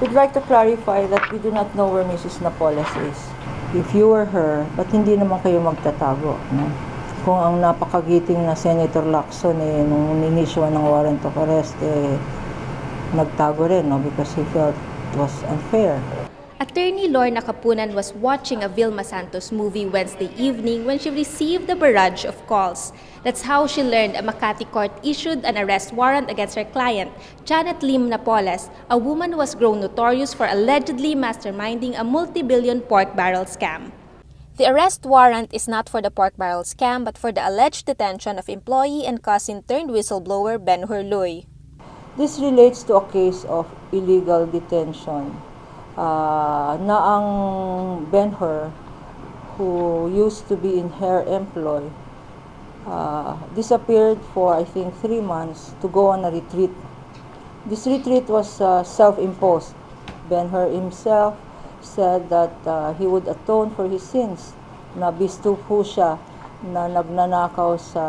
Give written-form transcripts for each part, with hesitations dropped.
We'd like to clarify that we do not know where Mrs. Napoles is. If you were her, ba't hindi naman kayo magtatago? No? Kung ang napakagiting na Senator Lacson nung inisyo ng warrant of arrest, nagtago rin, no? Because he felt it was unfair. Attorney Lorna Kapunan was watching a Vilma Santos movie Wednesday evening when she received a barrage of calls. That's how she learned a Makati court issued an arrest warrant against her client, Janet Napoles, a woman who has grown notorious for allegedly masterminding a multi-billion pork barrel scam. The arrest warrant is not for the pork barrel scam but for the alleged detention of employee and cousin turned whistleblower Ben Hurloy. This relates to a case of illegal detention. Na ang Ben-Hur, who used to be in her employ, disappeared for I think 3 months to go on a retreat. This retreat was self-imposed. Ben-Hur himself said that he would atone for his sins, na bisto po siya na nagnanakaw sa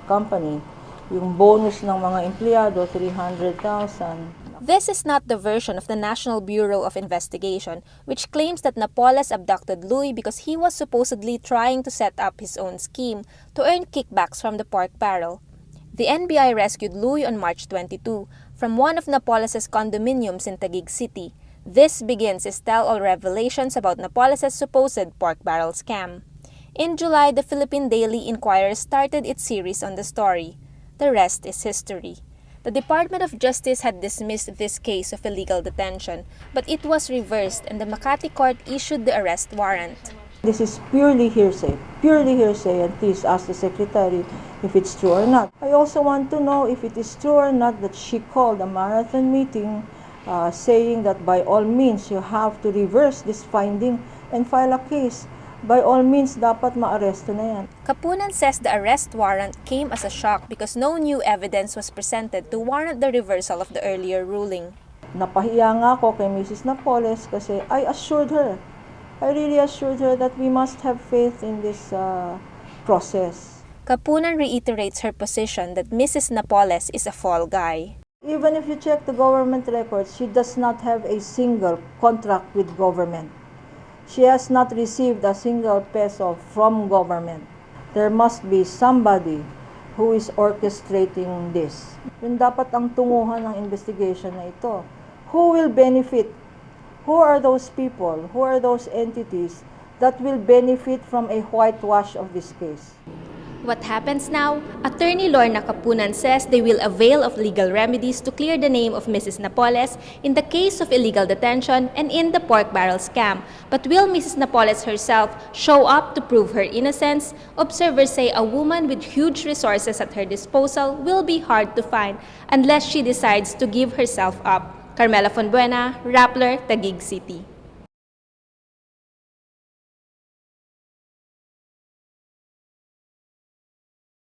company. Yung bonus ng mga empleyado, 300,000. This is not the version of the National Bureau of Investigation, which claims that Napoles abducted Louis because he was supposedly trying to set up his own scheme to earn kickbacks from the pork barrel. The NBI rescued Louis on March 22 from one of Napoles' condominiums in Taguig City. This begins his tell-all revelations about Napoles' supposed pork barrel scam. In July, the Philippine Daily Inquirer started its series on the story. The rest is history. The Department of Justice had dismissed this case of illegal detention, but it was reversed and the Makati court issued the arrest warrant. This is purely hearsay, and please ask the secretary if it's true or not. I also want to know if it is true or not that she called a marathon meeting saying that by all means you have to reverse this finding and file a case. By all means, dapat maaresto na yan. Kapunan says the arrest warrant came as a shock because no new evidence was presented to warrant the reversal of the earlier ruling. Napahiya nga ako kay Mrs. Napoles kasi I really assured her that we must have faith in this process. Kapunan reiterates her position that Mrs. Napoles is a fall guy. Even if you check the government records, she does not have a single contract with government. She has not received a single peso from government. There must be somebody who is orchestrating this. Yun dapat ang tunguhan ng investigation na ito. Who will benefit? Who are those people? Who are those entities that will benefit from a whitewash of this case? What happens now? Attorney Lorna Kapunan says they will avail of legal remedies to clear the name of Mrs. Napoles in the case of illegal detention and in the pork barrel scam. But will Mrs. Napoles herself show up to prove her innocence? Observers say a woman with huge resources at her disposal will be hard to find unless she decides to give herself up. Carmela Fonbuena, Rappler, Taguig City.